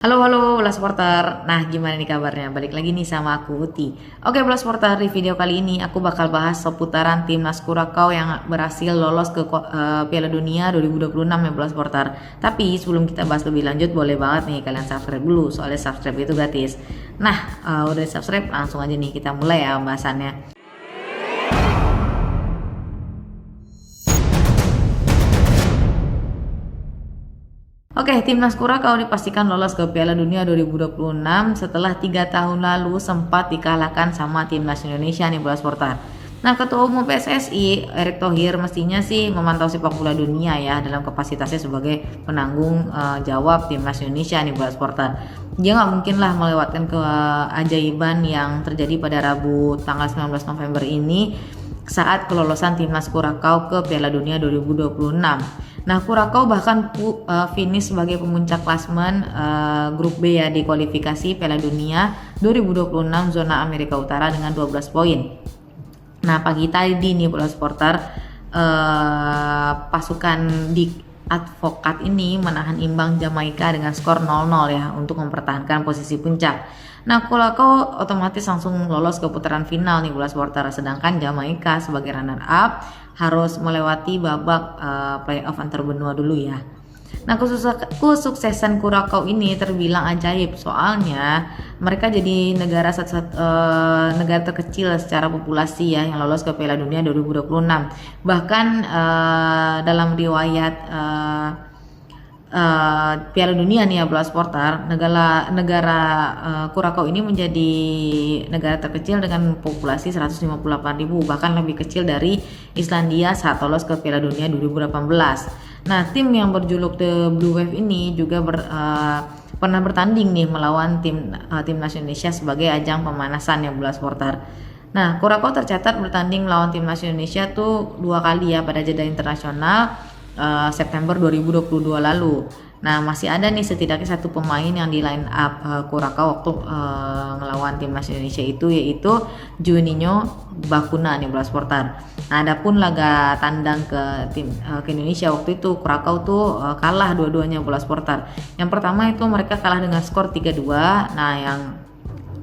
Halo halo Bola Supporter. Nah, gimana nih kabarnya? Balik lagi nih sama aku Uti. Oke Bola Supporter, di video kali ini aku bakal bahas seputaran timnas Kurakau yang berhasil lolos ke Piala Dunia 2026 ya Bola Supporter. Tapi sebelum kita bahas lebih lanjut, boleh banget nih kalian subscribe dulu, soalnya subscribe itu gratis. Nah, udah subscribe, langsung aja nih kita mulai ya pembahasannya. Oke, timnas Kurakau dipastikan lolos ke Piala Dunia 2026 setelah 3 tahun lalu sempat dikalahkan sama timnas Indonesia nih Bola Supporter. Nah, Ketua Umum PSSI Erick Thohir mestinya sih memantau sepak bola dunia ya dalam kapasitasnya sebagai penanggung jawab timnas Indonesia nih Bola Supporter. Dia nggak mungkin lah melewatkan keajaiban yang terjadi pada Rabu tanggal 19 November ini saat kelolosan timnas Kurakau ke Piala Dunia 2026. Nah, Kurakau bahkan finish sebagai pemuncak klasmen grup B ya di kualifikasi Piala Dunia 2026 zona Amerika Utara dengan 12 poin. Nah, pagi tadi nih Bola Supporter, pasukan di Advokat ini menahan imbang Jamaika dengan skor 0-0 ya untuk mempertahankan posisi puncak. Nah, Kurakau otomatis langsung lolos ke putaran final nih Bola Supporter, sedangkan Jamaika sebagai runner up harus melewati babak playoff antar benua dulu ya. Nah, kesuksesan Kurakau ini terbilang ajaib, soalnya mereka jadi negara terkecil secara populasi ya yang lolos ke Piala Dunia 2026. Bahkan dalam riwayat Piala Dunia nih ya Bola Supporter, negara Kurakau ini menjadi negara terkecil dengan populasi 158.000, bahkan lebih kecil dari Islandia saat lolos ke Piala Dunia 2018. Nah, tim yang berjuluk The Blue Wave ini juga pernah bertanding nih melawan timnas Indonesia sebagai ajang pemanasan ya Bola Supporter. Nah, Kurakau tercatat bertanding melawan timnas Indonesia tuh 2 kali ya pada jeda internasional September 2022 lalu. Nah, masih ada nih setidaknya satu pemain yang di line up Kurakau waktu ngelawan timnas Indonesia itu, yaitu Juninho Bakuna nih Bola Supporter. Nah, adapun laga tandang ke Indonesia waktu itu Kurakau tuh kalah dua-duanya Bola Supporter. Yang pertama itu mereka kalah dengan skor 3-2. Nah, yang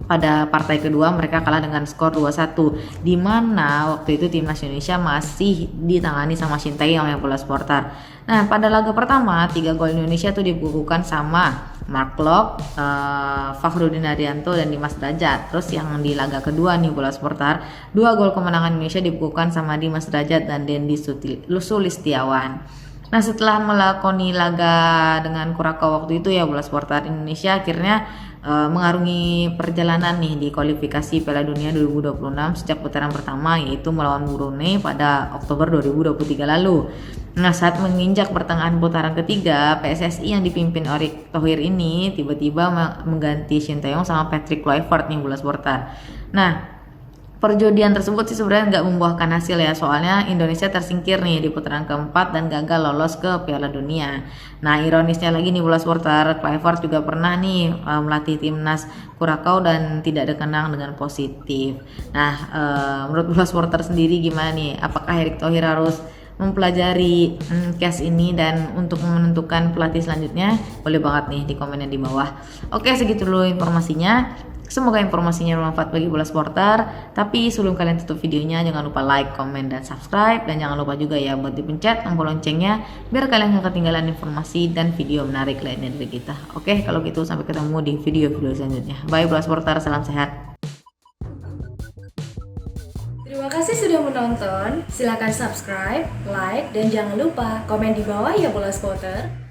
pada partai kedua mereka kalah dengan skor 2-1, di mana waktu itu timnas Indonesia masih ditangani sama Sinteyong yang Bola Supporter. Nah, pada laga pertama 3 gol Indonesia tuh dibukukan sama Mark Lok, Fakhrudin Arianto dan Dimas Derajat. Terus yang di laga kedua nih Bola Supporter, 2 gol kemenangan Indonesia dibukukan sama Dimas Derajat dan Dendi Sulistiawan. Nah, setelah melakoni laga dengan Kurakau waktu itu ya Bola Supporter, Indonesia akhirnya mengarungi perjalanan nih di kualifikasi Piala Dunia 2026 sejak putaran pertama, yaitu melawan Brunei pada Oktober 2023 lalu. Nah, saat menginjak pertengahan putaran ketiga, PSSI yang dipimpin Erick Thohir ini tiba-tiba mengganti Sinteyong sama Patrick Kluivert nih Bola Supporter. Nah, perjudian tersebut sih sebenarnya nggak membuahkan hasil ya, soalnya Indonesia tersingkir nih di putaran keempat dan gagal lolos ke Piala Dunia. Nah, ironisnya lagi nih Bola Supporter, Kluivert juga pernah nih melatih timnas Kurakau dan tidak dikenang dengan positif. Nah, menurut Bola Supporter sendiri gimana nih? Apakah Erick Thohir harus mempelajari case ini dan untuk menentukan pelatih selanjutnya? Boleh banget nih di komennya di bawah. Oke, segitu dulu informasinya. Semoga informasinya bermanfaat bagi Bola Supporter. Tapi sebelum kalian tutup videonya, jangan lupa like, komen, dan subscribe. Dan jangan lupa juga ya buat dipencet tombol loncengnya biar kalian gak ketinggalan informasi dan video menarik lainnya dari kita. Oke, kalau gitu sampai ketemu di video-video selanjutnya. Bye Bola Supporter, salam sehat. Terima kasih sudah menonton. Silakan subscribe, like, dan jangan lupa komen di bawah ya Bola Supporter.